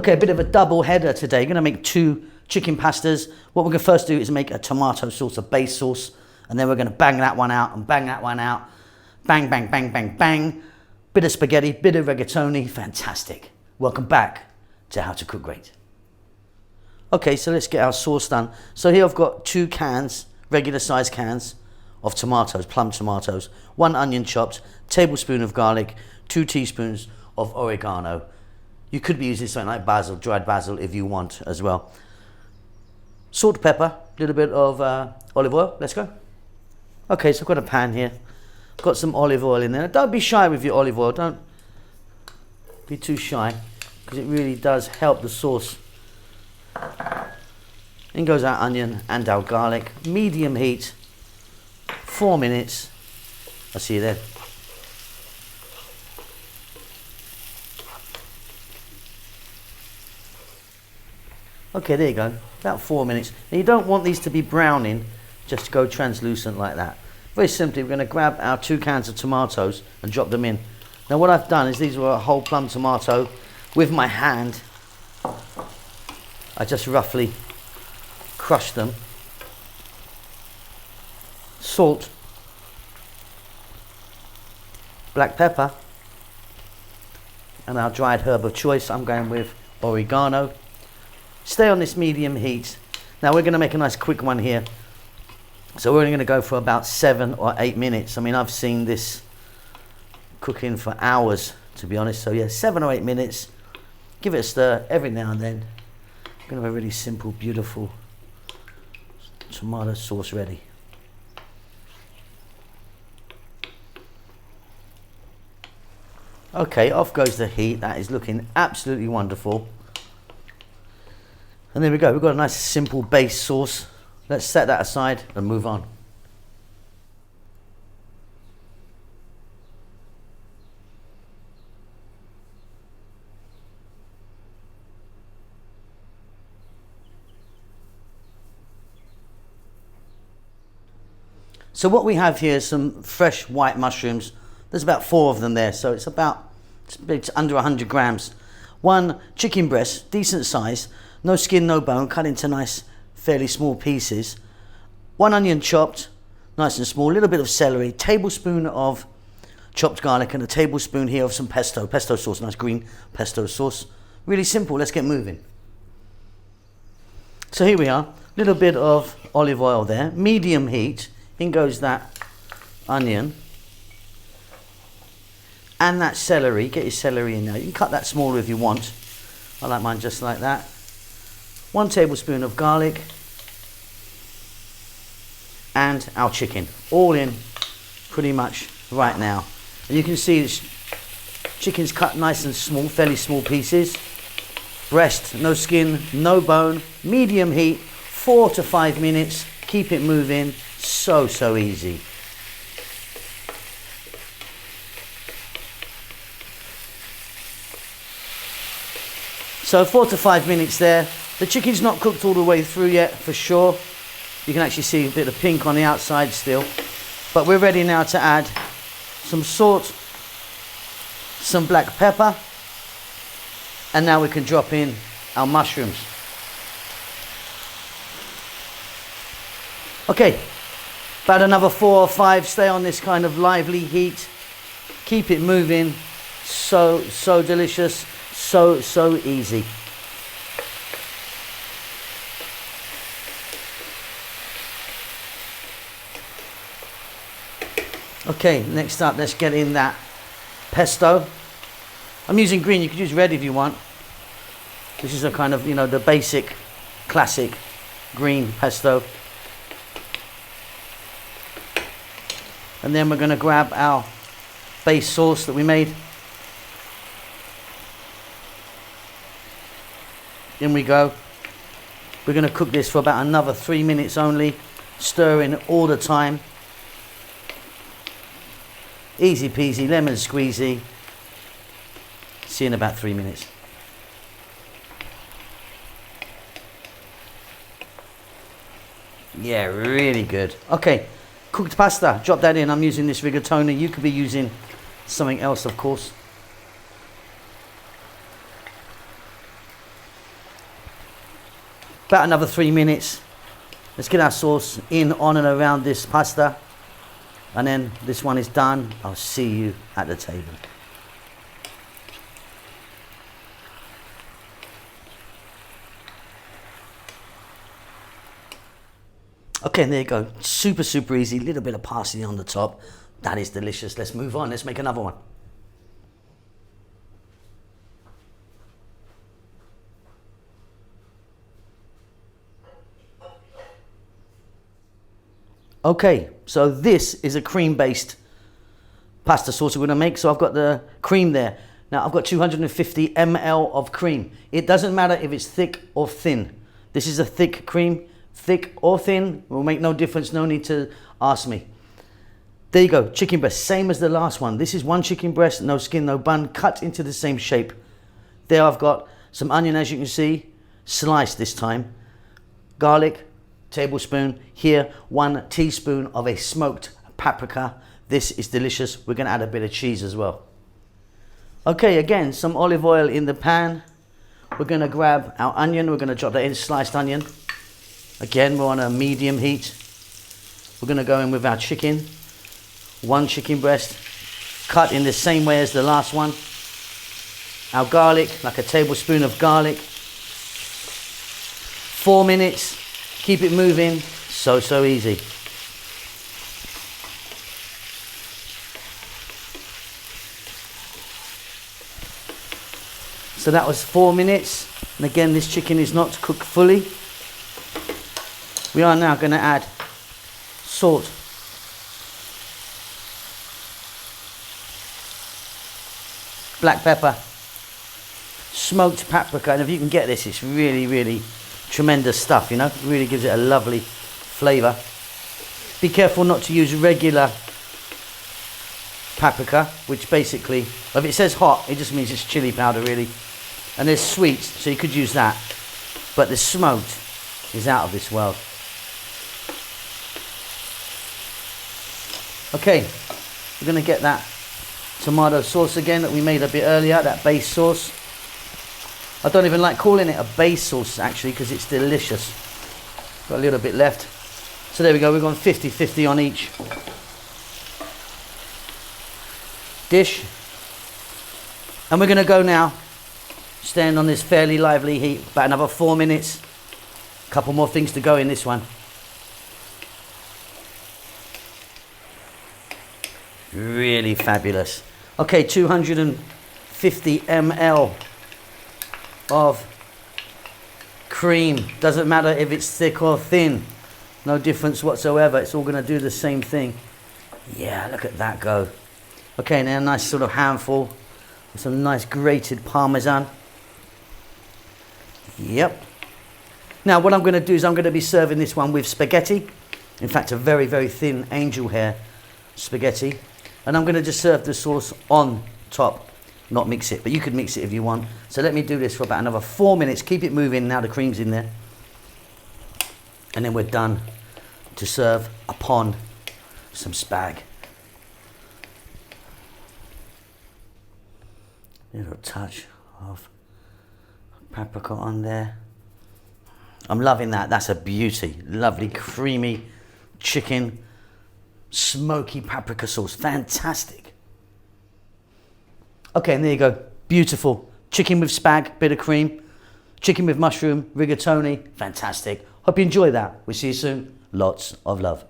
Okay, a bit of a double header today. Going to make 2 chicken pastas. What we're going to first do is make a tomato sauce, a base sauce, and then we're going to bang that one out and bang that one out. Bang, bang, bang, bang, bang. Bit of spaghetti, bit of rigatoni. Fantastic. Welcome back to How to Cook Great. Okay, so let's get our sauce done. So here I've got 2 cans, regular size cans of tomatoes, plum tomatoes, 1 onion chopped, tablespoon of garlic, 2 teaspoons of oregano. You could be using something like basil, dried basil if you want as well. Salt, pepper, a little bit of olive oil. Let's go. Okay, so I've got a pan here. Got some olive oil in there. Don't be shy with your olive oil. Don't be too shy because it really does help the sauce. In goes our onion and our garlic. Medium heat, 4 minutes. I'll see you then. Okay, there you go, about 4 minutes. And you don't want these to be browning, just to go translucent like that. Very simply, we're going to grab our 2 cans of tomatoes and drop them in. Now what I've done is these were a whole plum tomato. With my hand, I just roughly crush them. Salt, black pepper, and our dried herb of choice. I'm going with oregano. Stay on this medium heat. Now we're going to make a nice quick one here. So we're only going to go for about 7 or 8 minutes. I mean, I've seen this cooking for hours, to be honest. So yeah, 7 or 8 minutes. Give it a stir every now and then. We're going to have a really simple, beautiful tomato sauce ready. Okay, off goes the heat. That is looking absolutely wonderful. And there we go, we've got a nice simple base sauce. Let's set that aside and move on. So what we have here is some fresh white mushrooms. There's about 4 of them there, so it's under 100 grams. 1 chicken breast, decent size. No skin, no bone, cut into nice, fairly small pieces. 1 onion chopped, nice and small. A little bit of celery, tablespoon of chopped garlic, and a tablespoon here of some pesto sauce, nice green pesto sauce. Really simple, let's get moving. So here we are, little bit of olive oil there, medium heat. In goes that onion and that celery. Get your celery in there. You can cut that smaller if you want. I like mine just like that. 1 tablespoon of garlic and our chicken, all in pretty much right now. And you can see this chicken's cut nice and small, fairly small pieces. Breast, no skin, no bone, medium heat, 4 to 5 minutes. Keep it moving. So easy. So 4 to 5 minutes there. The chicken's not cooked all the way through yet, for sure. You can actually see a bit of pink on the outside still. But we're ready now to add some salt, some black pepper, and now we can drop in our mushrooms. Okay, about another 4 or 5. Stay on this kind of lively heat. Keep it moving. So delicious. So easy. Okay, next up, let's get in that pesto. I'm using green. You could use red if you want. This is a kind of, the basic, classic green pesto. And then we're going to grab our base sauce that we made. In we go. We're going to cook this for about another 3 minutes only, stirring all the time. Easy peasy, lemon squeezy. See you in about 3 minutes. Yeah, really good. Okay, cooked pasta, drop that in. I'm using this rigatoni. You could be using something else, of course. About another 3 minutes. Let's get our sauce in, on and around this pasta. And then this one is done. I'll see you at the table. Okay, and there you go. Super, super easy. Little bit of parsley on the top. That is delicious. Let's move on. Let's make another one. Okay, so this is a cream-based pasta sauce we're going to make. So I've got the cream there. Now I've got 250 ml of cream. It doesn't matter if it's thick or thin. This is a thick cream. Thick or thin will make no difference. No need to ask me. There you go. Chicken breast, same as the last one. This is one chicken breast, no skin, no bun, cut into the same shape. There I've got some onion, as you can see, sliced this time. Garlic, tablespoon. Here, 1 teaspoon of a smoked paprika. This is delicious. We're going to add a bit of cheese as well. Okay, again, some olive oil in the pan. We're going to grab our onion. We're going to chop that in, sliced onion. Again, we're on a medium heat. We're going to go in with our chicken. 1 chicken breast, cut in the same way as the last one. Our garlic, like a tablespoon of garlic. 4 minutes. Keep it moving. So, so easy. So that was 4 minutes. And again, this chicken is not cooked fully. We are now going to add salt, black pepper, smoked paprika, and if you can get this, it's really, really tremendous stuff, you know, it really gives it a lovely flavour. Be careful not to use regular paprika, which basically, if it says hot, it just means it's chili powder really. And there's sweet, so you could use that, but the smoked is out of this world. Okay, we're going to get that tomato sauce again that we made a bit earlier, that base sauce. I don't even like calling it a base sauce actually because it's delicious. Got a little bit left. So there we go, we've gone 50-50 on each dish. And we're going to go now, staying on this fairly lively heat, about another 4 minutes. A couple more things to go in this one. Really fabulous. Okay, 250 ml of cream. Doesn't matter if it's thick or thin. No difference whatsoever. It's all going to do the same thing. Yeah, look at that go. Okay, now a nice sort of handful with some nice grated parmesan. Yep. Now what I'm going to do is I'm going to be serving this one with spaghetti. In fact, a very, very thin angel hair spaghetti. And I'm going to just serve the sauce on top, not mix it, but you could mix it if you want. So let me do this for about another 4 minutes. Keep it moving now the cream's in there. And then we're done to serve upon some spag. A little touch of paprika on there. I'm loving that. That's a beauty. Lovely, creamy chicken. Smoky paprika sauce, fantastic. Okay, and there you go, beautiful. Chicken with spag, bit of cream. Chicken with mushroom, rigatoni, fantastic. Hope you enjoy that. We'll see you soon. Lots of love.